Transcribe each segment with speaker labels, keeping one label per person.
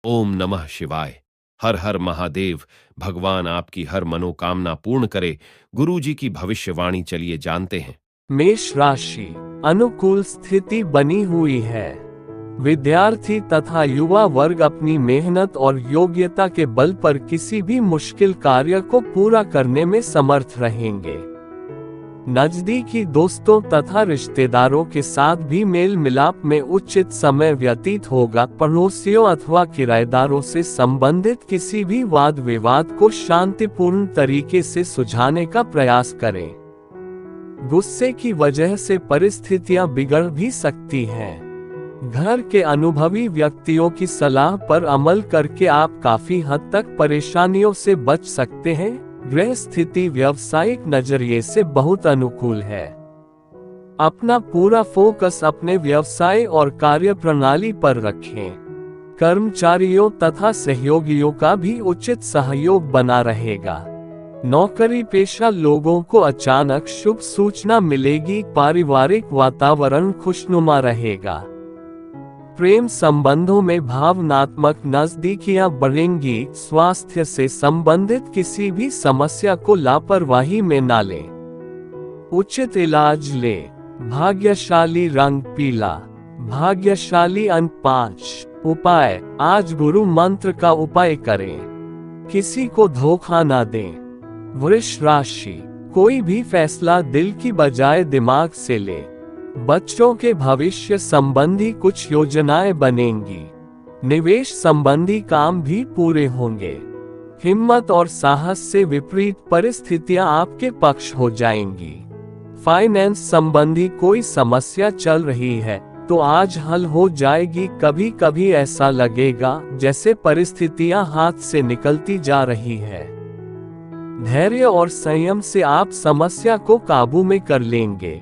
Speaker 1: ओम नमः शिवाय। हर हर महादेव। भगवान आपकी हर मनोकामना पूर्ण करे। गुरु जी की भविष्यवाणी चलिए जानते हैं।
Speaker 2: मेष राशि, अनुकूल स्थिति बनी हुई है। विद्यार्थी तथा युवा वर्ग अपनी मेहनत और योग्यता के बल पर किसी भी मुश्किल कार्य को पूरा करने में समर्थ रहेंगे। नजदीकी दोस्तों तथा रिश्तेदारों के साथ भी मेल मिलाप में उचित समय व्यतीत होगा। पड़ोसियों अथवा किराएदारों से संबंधित किसी भी वाद विवाद को शांतिपूर्ण तरीके से सुलझाने का प्रयास करें। गुस्से की वजह से परिस्थितियां बिगड़ भी सकती हैं। घर के अनुभवी व्यक्तियों की सलाह पर अमल करके आप काफी हद तक परेशानियों से बच सकते हैं। गृह स्थिति व्यावसायिक नजरिए से बहुत अनुकूल है। अपना पूरा फोकस अपने व्यवसाय और कार्य प्रणाली पर रखें। कर्मचारियों तथा सहयोगियों का भी उचित सहयोग बना रहेगा। नौकरी पेशा लोगों को अचानक शुभ सूचना मिलेगी। पारिवारिक वातावरण खुशनुमा रहेगा। प्रेम संबंधों में भावनात्मक नजदीकियां बढ़ेंगी। स्वास्थ्य से संबंधित किसी भी समस्या को लापरवाही में न लें। उचित इलाज लें। भाग्यशाली रंग पीला। भाग्यशाली अंक 5। उपाय, आज गुरु मंत्र का उपाय करें। किसी को धोखा न दें। वृष राशि, कोई भी फैसला दिल की बजाय दिमाग से ले। बच्चों के भविष्य संबंधी कुछ योजनाएं बनेंगी। निवेश संबंधी काम भी पूरे होंगे। हिम्मत और साहस से विपरीत परिस्थितियां आपके पक्ष हो जाएंगी। फाइनेंस संबंधी कोई समस्या चल रही है तो आज हल हो जाएगी। कभी कभी ऐसा लगेगा जैसे परिस्थितियां हाथ से निकलती जा रही है। धैर्य और संयम से आप समस्या को काबू में कर लेंगे।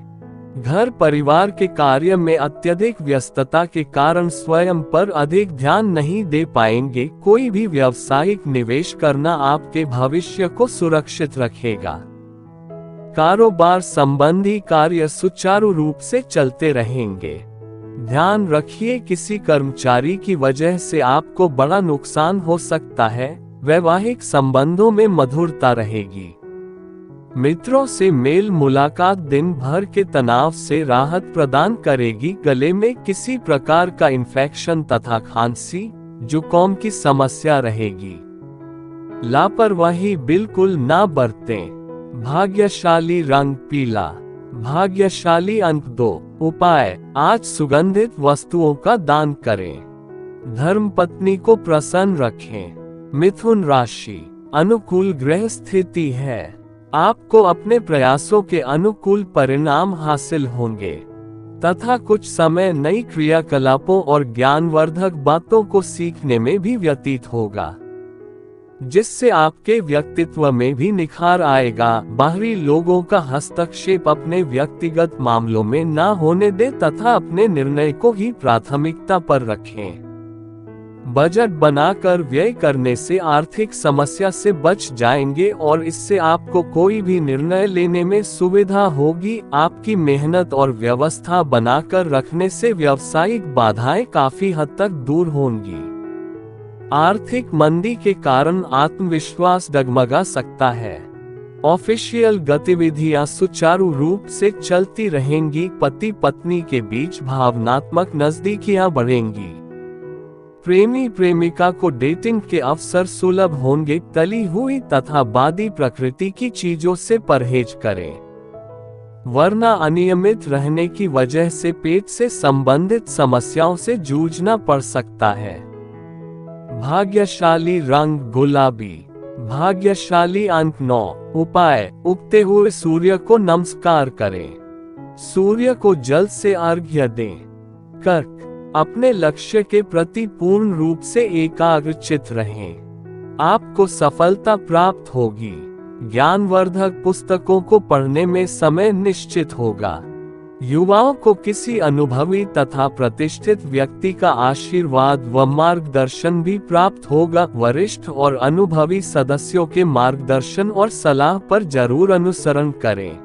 Speaker 2: घर परिवार के कार्य में अत्यधिक व्यस्तता के कारण स्वयं पर अधिक ध्यान नहीं दे पाएंगे। कोई भी व्यावसायिक निवेश करना आपके भविष्य को सुरक्षित रखेगा। कारोबार संबंधी कार्य सुचारू रूप से चलते रहेंगे। ध्यान रखिए, किसी कर्मचारी की वजह से आपको बड़ा नुकसान हो सकता है। वैवाहिक संबंधों में मधुरता रहेगी। मित्रों से मेल मुलाकात दिन भर के तनाव से राहत प्रदान करेगी। गले में किसी प्रकार का इन्फेक्शन तथा खांसी जुकाम की समस्या रहेगी। लापरवाही बिल्कुल ना बरतें। भाग्यशाली रंग पीला। भाग्यशाली अंक 2। उपाय, आज सुगंधित वस्तुओं का दान करें। धर्मपत्नी को प्रसन्न रखें। मिथुन राशि, अनुकूल ग्रह स्थिति है। आपको अपने प्रयासों के अनुकूल परिणाम हासिल होंगे तथा कुछ समय नई क्रियाकलापों और ज्ञानवर्धक बातों को सीखने में भी व्यतीत होगा, जिससे आपके व्यक्तित्व में भी निखार आएगा। बाहरी लोगों का हस्तक्षेप अपने व्यक्तिगत मामलों में न होने दें तथा अपने निर्णय को ही प्राथमिकता पर रखें। बजट बनाकर व्यय करने से आर्थिक समस्या से बच जाएंगे और इससे आपको कोई भी निर्णय लेने में सुविधा होगी। आपकी मेहनत और व्यवस्था बनाकर रखने से व्यावसायिक बाधाएं काफी हद तक दूर होंगी। आर्थिक मंदी के कारण आत्मविश्वास डगमगा सकता है। ऑफिशियल गतिविधियां सुचारू रूप से चलती रहेंगी। पति पत्नी के बीच भावनात्मक नजदीकियां बढ़ेंगी। प्रेमी प्रेमिका को डेटिंग के अवसर सुलभ होंगे। तली हुई तथा बादी प्रकृति की चीजों से परहेज करें, वरना अनियमित रहने की वजह से पेट से संबंधित समस्याओं से जूझना पड़ सकता है। भाग्यशाली रंग गुलाबी। भाग्यशाली अंक 9। उपाय, उगते हुए सूर्य को नमस्कार करें। सूर्य को जल से अर्घ्य दें। कर्क, अपने लक्ष्य के प्रति पूर्ण रूप से एकाग्रचित रहें। आपको सफलता प्राप्त होगी। ज्ञानवर्धक पुस्तकों को पढ़ने में समय निश्चित होगा। युवाओं को किसी अनुभवी तथा प्रतिष्ठित व्यक्ति का आशीर्वाद व मार्गदर्शन भी प्राप्त होगा। वरिष्ठ और अनुभवी सदस्यों के मार्गदर्शन और सलाह पर जरूर अनुसरण करें।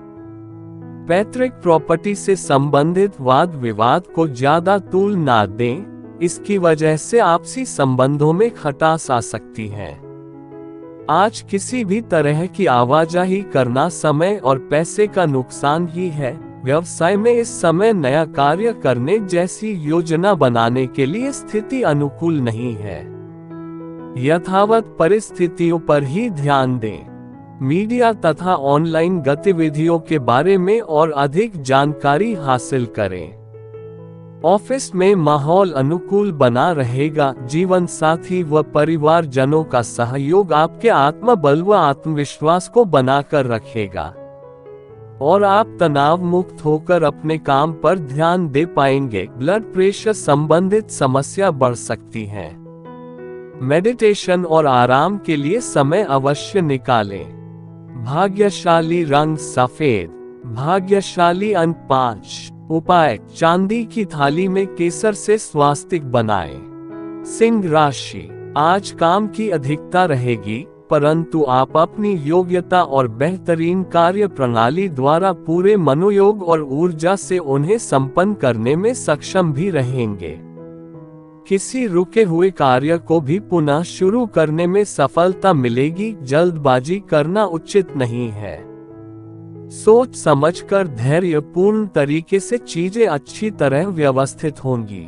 Speaker 2: पैतृक प्रॉपर्टी से संबंधित वाद विवाद को ज्यादा तूल ना दें। इसकी वजह से आपसी संबंधों में खटास आ सकती है। आज किसी भी तरह की आवाजाही करना समय और पैसे का नुकसान ही है। व्यवसाय में इस समय नया कार्य करने जैसी योजना बनाने के लिए स्थिति अनुकूल नहीं है। यथावत परिस्थितियों पर ही ध्यान दें। मीडिया तथा ऑनलाइन गतिविधियों के बारे में और अधिक जानकारी हासिल करें। ऑफिस में माहौल अनुकूल बना रहेगा। जीवन साथी व परिवारजनों का सहयोग आपके आत्मबल व आत्मविश्वास को बनाकर रखेगा और आप तनाव मुक्त होकर अपने काम पर ध्यान दे पाएंगे। ब्लड प्रेशर संबंधित समस्या बढ़ सकती है। मेडिटेशन और आराम के लिए समय अवश्य निकालें। भाग्यशाली रंग सफेद। भाग्यशाली अंक 5। उपाय: चांदी की थाली में केसर से स्वास्तिक बनाएं। सिंह राशि: आज काम की अधिकता रहेगी, परंतु आप अपनी योग्यता और बेहतरीन कार्य प्रणाली द्वारा पूरे मनोयोग और ऊर्जा से उन्हें संपन्न करने में सक्षम भी रहेंगे। किसी रुके हुए कार्य को भी पुनः शुरू करने में सफलता मिलेगी। जल्दबाजी करना उचित नहीं है। सोच समझकर धैर्यपूर्ण तरीके से चीजें अच्छी तरह व्यवस्थित होंगी।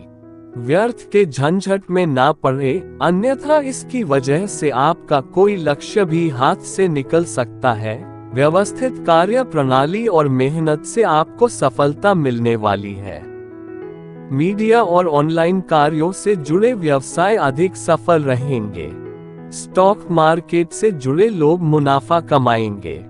Speaker 2: व्यर्थ के झंझट में ना पड़े, अन्यथा इसकी वजह से आपका कोई लक्ष्य भी हाथ से निकल सकता है। व्यवस्थित कार्य प्रणाली और मेहनत से आपको सफलता मिलने वाली है। मीडिया और ऑनलाइन कार्यों से जुड़े व्यवसाय अधिक सफल रहेंगे। स्टॉक मार्केट से जुड़े लोग मुनाफा कमाएंगे।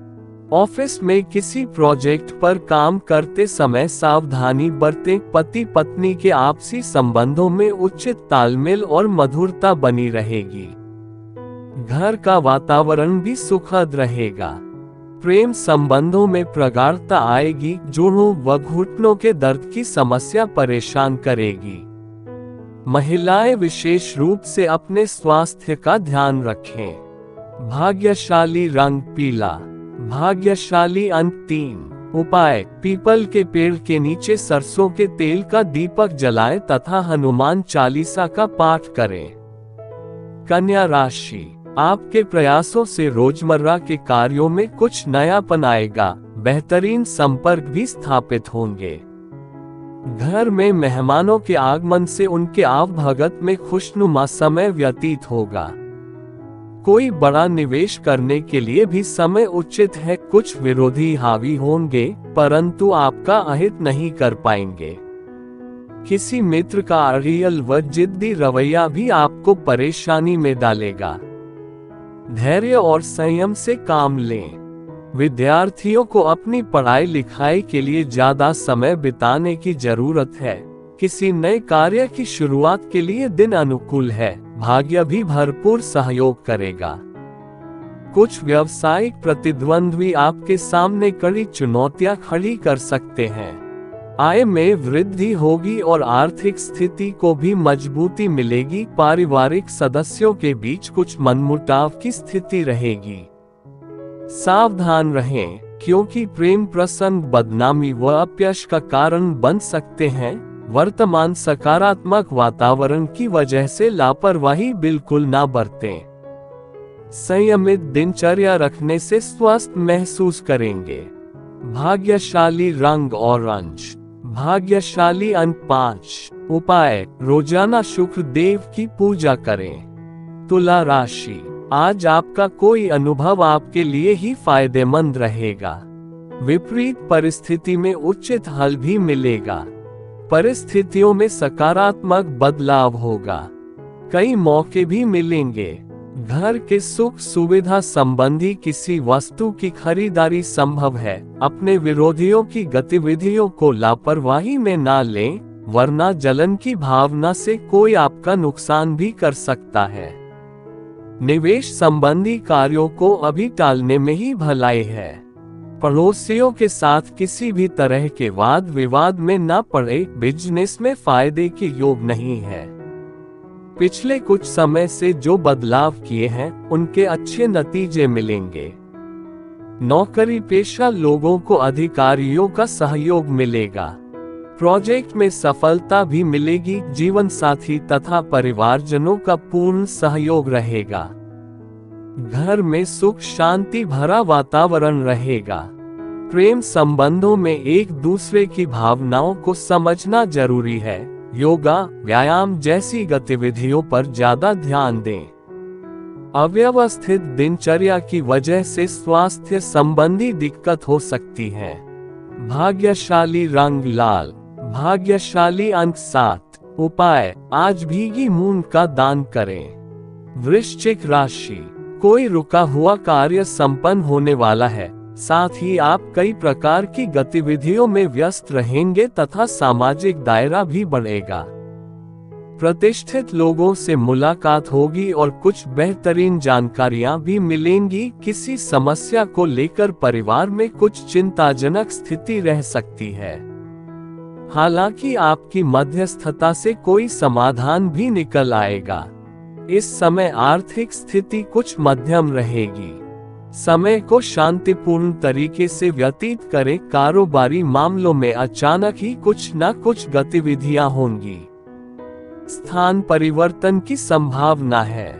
Speaker 2: ऑफिस में किसी प्रोजेक्ट पर काम करते समय सावधानी बरतें। पति पत्नी के आपसी संबंधों में उचित तालमेल और मधुरता बनी रहेगी। घर का वातावरण भी सुखद रहेगा। प्रेम संबंधों में प्रगाढ़ता आएगी। जोड़ों व घुटनों के दर्द की समस्या परेशान करेगी। महिलाएं विशेष रूप से अपने स्वास्थ्य का ध्यान रखें। भाग्यशाली रंग पीला। भाग्यशाली अंक 3। उपाय: पीपल के पेड़ के नीचे सरसों के तेल का दीपक जलाएं तथा हनुमान चालीसा का पाठ करें। कन्या राशि: आपके प्रयासों से रोजमर्रा के कार्यों में कुछ नयापन आएगा। बेहतरीन संपर्क भी स्थापित होंगे। घर में मेहमानों के आगमन से उनके आवभगत में खुशनुमा समय व्यतीत होगा। कोई बड़ा निवेश करने के लिए भी समय उचित है। कुछ विरोधी हावी होंगे, परंतु आपका अहित नहीं कर पाएंगे। किसी मित्र का अड़ियल व जिद्दी रवैया भी आपको परेशानी में डालेगा। धैर्य और संयम से काम लें। विद्यार्थियों को अपनी पढ़ाई लिखाई के लिए ज्यादा समय बिताने की जरूरत है। किसी नए कार्य की शुरुआत के लिए दिन अनुकूल है। भाग्य भी भरपूर सहयोग करेगा। कुछ व्यावसायिक प्रतिद्वंद्वी आपके सामने कड़ी चुनौतियां खड़ी कर सकते हैं। आय में वृद्धि होगी और आर्थिक स्थिति को भी मजबूती मिलेगी। पारिवारिक सदस्यों के बीच कुछ मनमुटाव की स्थिति रहेगी। सावधान रहें, क्योंकि प्रेम प्रसंग बदनामी व अपयश का कारण बन सकते हैं। वर्तमान सकारात्मक वातावरण की वजह से लापरवाही बिल्कुल ना बरतें। संयमित दिनचर्या रखने से स्वस्थ महसूस करेंगे। भाग्यशाली रंग ऑरेंज। भाग्यशाली अंक 5। उपाय: रोजाना शुक्र देव की पूजा करें। तुला राशि: आज आपका कोई अनुभव आपके लिए ही फायदेमंद रहेगा। विपरीत परिस्थिति में उचित हल भी मिलेगा। परिस्थितियों में सकारात्मक बदलाव होगा। कई मौके भी मिलेंगे। घर के सुख सुविधा संबंधी किसी वस्तु की खरीदारी संभव है। अपने विरोधियों की गतिविधियों को लापरवाही में ना लें, वरना जलन की भावना से कोई आपका नुकसान भी कर सकता है। निवेश संबंधी कार्यों को अभी टालने में ही भलाई है। पड़ोसियों के साथ किसी भी तरह के वाद विवाद में न पड़े। बिजनेस में फायदे के योग नहीं है। पिछले कुछ समय से जो बदलाव किए हैं उनके अच्छे नतीजे मिलेंगे। नौकरी पेशा लोगों को अधिकारियों का सहयोग मिलेगा। प्रोजेक्ट में सफलता भी मिलेगी। जीवन साथी तथा परिवारजनों का पूर्ण सहयोग रहेगा। घर में सुख शांति भरा वातावरण रहेगा। प्रेम संबंधों में एक दूसरे की भावनाओं को समझना जरूरी है। योगा व्यायाम जैसी गतिविधियों पर ज्यादा ध्यान दें। अव्यवस्थित दिनचर्या की वजह से स्वास्थ्य संबंधी दिक्कत हो सकती है। भाग्यशाली रंग लाल, भाग्यशाली अंक 7। उपाय, आज भीगी मूंग का दान करें। वृश्चिक राशि, कोई रुका हुआ कार्य संपन्न होने वाला है। साथ ही आप कई प्रकार की गतिविधियों में व्यस्त रहेंगे तथा सामाजिक दायरा भी बढ़ेगा। प्रतिष्ठित लोगों से मुलाकात होगी और कुछ बेहतरीन जानकारियां भी मिलेंगी। किसी समस्या को लेकर परिवार में कुछ चिंताजनक स्थिति रह सकती है। हालांकि आपकी मध्यस्थता से कोई समाधान भी निकल आएगा। इस समय आर्थिक स्थिति कुछ मध्यम रहेगी। समय को शांतिपूर्ण तरीके से व्यतीत करें। कारोबारी मामलों में अचानक ही कुछ न कुछ गतिविधियां होंगी। स्थान परिवर्तन की संभावना है।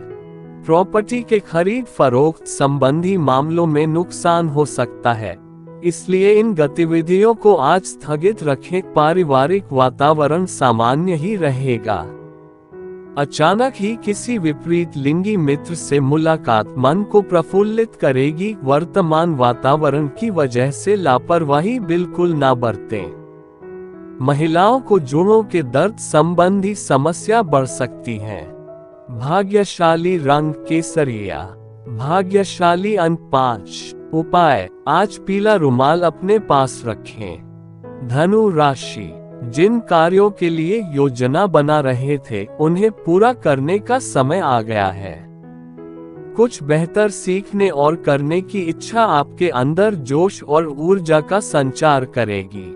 Speaker 2: प्रॉपर्टी के खरीद फरोख्त संबंधी मामलों में नुकसान हो सकता है, इसलिए इन गतिविधियों को आज स्थगित रखें। पारिवारिक वातावरण सामान्य ही रहेगा। अचानक ही किसी विपरीत लिंगी मित्र से मुलाकात मन को प्रफुल्लित करेगी। वर्तमान वातावरण की वजह से लापरवाही बिल्कुल ना बरतें। महिलाओं को जोड़ों के दर्द संबंधी समस्या बढ़ सकती है। भाग्यशाली रंग केसरिया, भाग्यशाली अंक 5। उपाय, आज पीला रुमाल अपने पास रखें। धनु राशि, जिन कार्यों के लिए योजना बना रहे थे उन्हें पूरा करने का समय आ गया है। कुछ बेहतर सीखने और करने की इच्छा आपके अंदर जोश और ऊर्जा का संचार करेगी।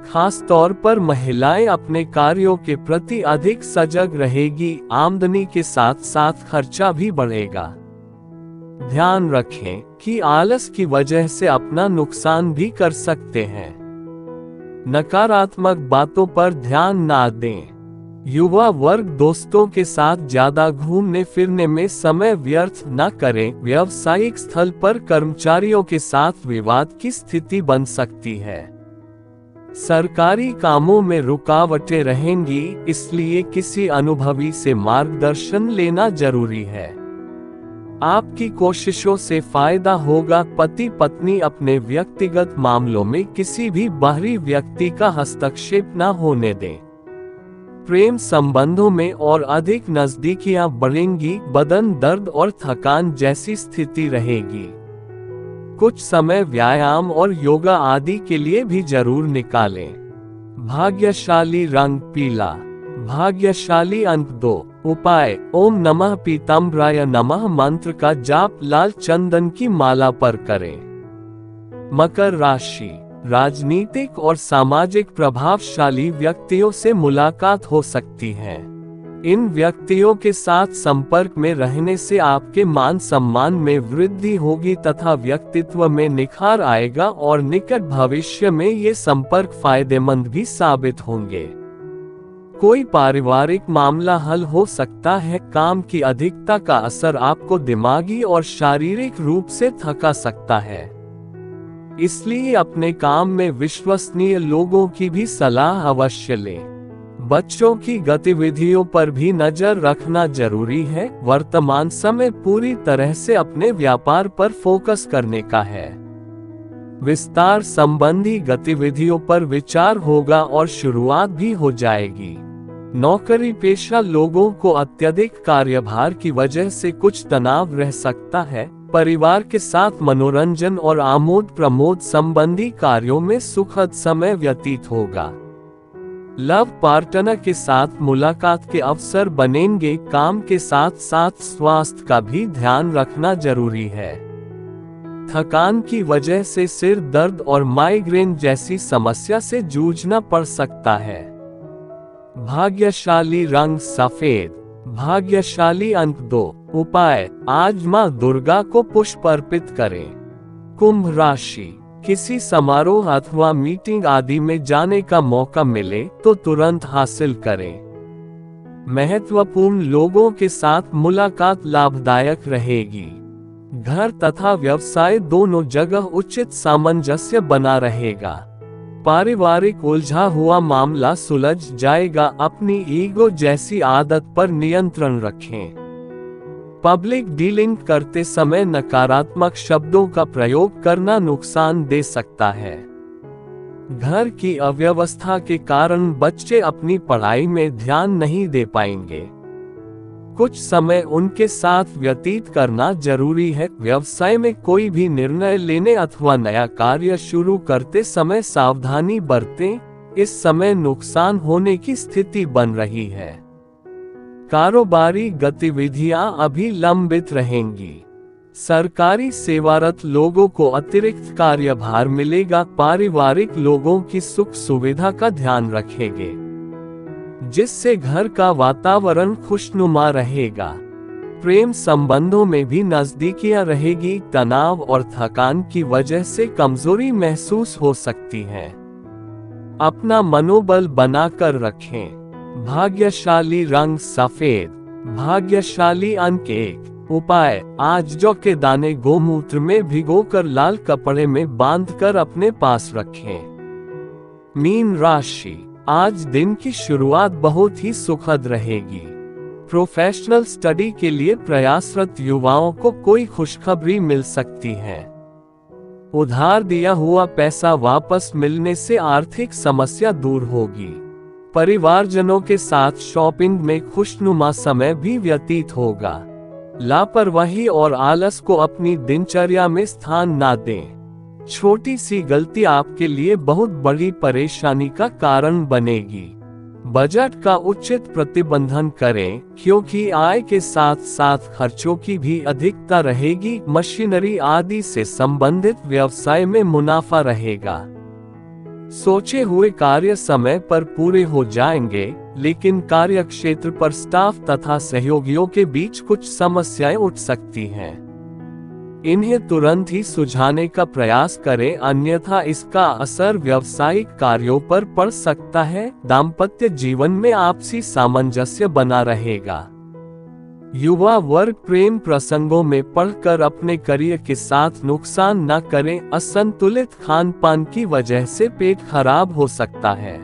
Speaker 2: खास तौर पर महिलाएं अपने कार्यों के प्रति अधिक सजग रहेगी। आमदनी के साथ साथ खर्चा भी बढ़ेगा। ध्यान रखें कि आलस की वजह से अपना नुकसान भी कर सकते हैं। नकारात्मक बातों पर ध्यान ना दें। युवा वर्ग दोस्तों के साथ ज्यादा घूमने फिरने में समय व्यर्थ न करें। व्यावसायिक स्थल पर कर्मचारियों के साथ विवाद की स्थिति बन सकती है। सरकारी कामों में रुकावटें रहेंगी, इसलिए किसी अनुभवी से मार्गदर्शन लेना जरूरी है। आपकी कोशिशों से फायदा होगा। पति पत्नी अपने व्यक्तिगत मामलों में किसी भी बाहरी व्यक्ति का हस्तक्षेप न होने दें। प्रेम संबंधों में और अधिक नजदीकियां बढ़ेंगी। बदन दर्द और थकान जैसी स्थिति रहेगी। कुछ समय व्यायाम और योगा आदि के लिए भी जरूर निकालें। भाग्यशाली रंग पीला, भाग्यशाली अंक 2। उपाय, ओम नमः पीताम्बराय नमः मंत्र का जाप लाल चंदन की माला पर करें। मकर राशि, राजनीतिक और सामाजिक प्रभावशाली व्यक्तियों से मुलाकात हो सकती है। इन व्यक्तियों के साथ संपर्क में रहने से आपके मान सम्मान में वृद्धि होगी तथा व्यक्तित्व में निखार आएगा और निकट भविष्य में ये संपर्क फायदेमंद भी साबित होंगे। कोई पारिवारिक मामला हल हो सकता है। काम की अधिकता का असर आपको दिमागी और शारीरिक रूप से थका सकता है, इसलिए अपने काम में विश्वसनीय लोगों की भी सलाह अवश्य लें। बच्चों की गतिविधियों पर भी नजर रखना जरूरी है। वर्तमान समय पूरी तरह से अपने व्यापार पर फोकस करने का है। विस्तार संबंधी गतिविधियों पर विचार होगा और शुरुआत भी हो जाएगी। नौकरी पेशा लोगों को अत्यधिक कार्यभार की वजह से कुछ तनाव रह सकता है। परिवार के साथ मनोरंजन और आमोद प्रमोद संबंधी कार्यों में सुखद समय व्यतीत होगा। लव पार्टनर के साथ मुलाकात के अवसर बनेंगे। काम के साथ साथ स्वास्थ्य का भी ध्यान रखना जरूरी है। थकान की वजह से सिर दर्द और माइग्रेन जैसी समस्या से जूझना पड़ सकता है। भाग्यशाली रंग सफेद, भाग्यशाली अंक 2। उपाय, आज मां दुर्गा को पुष्प अर्पित करें। कुंभ राशि, किसी समारोह अथवा मीटिंग आदि में जाने का मौका मिले तो तुरंत हासिल करें। महत्वपूर्ण लोगों के साथ मुलाकात लाभदायक रहेगी। घर तथा व्यवसाय दोनों जगह उचित सामंजस्य बना रहेगा। पारिवारिक उलझा हुआ मामला सुलझ जाएगा। अपनी ईगो जैसी आदत पर नियंत्रण रखें। पब्लिक डीलिंग करते समय नकारात्मक शब्दों का प्रयोग करना नुकसान दे सकता है। घर की अव्यवस्था के कारण बच्चे अपनी पढ़ाई में ध्यान नहीं दे पाएंगे। कुछ समय उनके साथ व्यतीत करना जरूरी है। व्यवसाय में कोई भी निर्णय लेने अथवा नया कार्य शुरू करते समय सावधानी बरतें। इस समय नुकसान होने की स्थिति बन रही है। कारोबारी गतिविधियां अभी लंबित रहेंगी। सरकारी सेवारत लोगों को अतिरिक्त कार्यभार मिलेगा। पारिवारिक लोगों की सुख सुविधा का ध्यान रखेंगे, जिससे घर का वातावरण खुशनुमा रहेगा। प्रेम संबंधों में भी नजदीकियां रहेगी। तनाव और थकान की वजह से कमजोरी महसूस हो सकती है। अपना मनोबल बनाकर रखें। भाग्यशाली रंग सफेद। भाग्यशाली अंक 1। उपाय: आज जौ के दाने गोमूत्र में भिगोकर लाल कपड़े में बांधकर अपने पास रखें। मीन राशि: आज दिन की शुरुआत बहुत ही सुखद रहेगी। प्रोफेशनल स्टडी के लिए प्रयासरत युवाओं को कोई खुशखबरी मिल सकती है। उधार दिया हुआ पैसा वापस मिलने से आर्थिक समस्या दूर होगी। परिवारजनों के साथ शॉपिंग में खुशनुमा समय भी व्यतीत होगा। लापरवाही और आलस को अपनी दिनचर्या में स्थान ना दें। छोटी सी गलती आपके लिए बहुत बड़ी परेशानी का कारण बनेगी। बजट का उचित प्रबंधन करें, क्योंकि आय के साथ साथ खर्चों की भी अधिकता रहेगी। मशीनरी आदि से संबंधित व्यवसाय में मुनाफा रहेगा। सोचे हुए कार्य समय पर पूरे हो जाएंगे, लेकिन कार्यक्षेत्र पर स्टाफ तथा सहयोगियों के बीच कुछ समस्याएं उठ सकती हैं। इन्हें तुरंत ही सुलझाने का प्रयास करें, अन्यथा इसका असर व्यावसायिक कार्यों पर पड़ सकता है। दाम्पत्य जीवन में आपसी सामंजस्य बना रहेगा। युवा वर्ग प्रेम प्रसंगों में पढ़कर अपने करियर के साथ नुकसान न करें। असंतुलित खान पान की वजह से पेट खराब हो सकता है।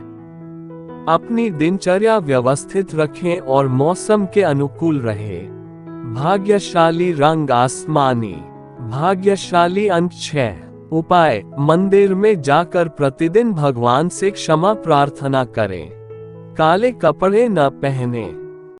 Speaker 2: अपनी दिनचर्या व्यवस्थित रखें और मौसम के अनुकूल रहे। भाग्यशाली रंग आसमानी। भाग्यशाली अंक 6। उपाय: मंदिर में जाकर प्रतिदिन भगवान से क्षमा प्रार्थना करें। काले कपड़े न पहनें।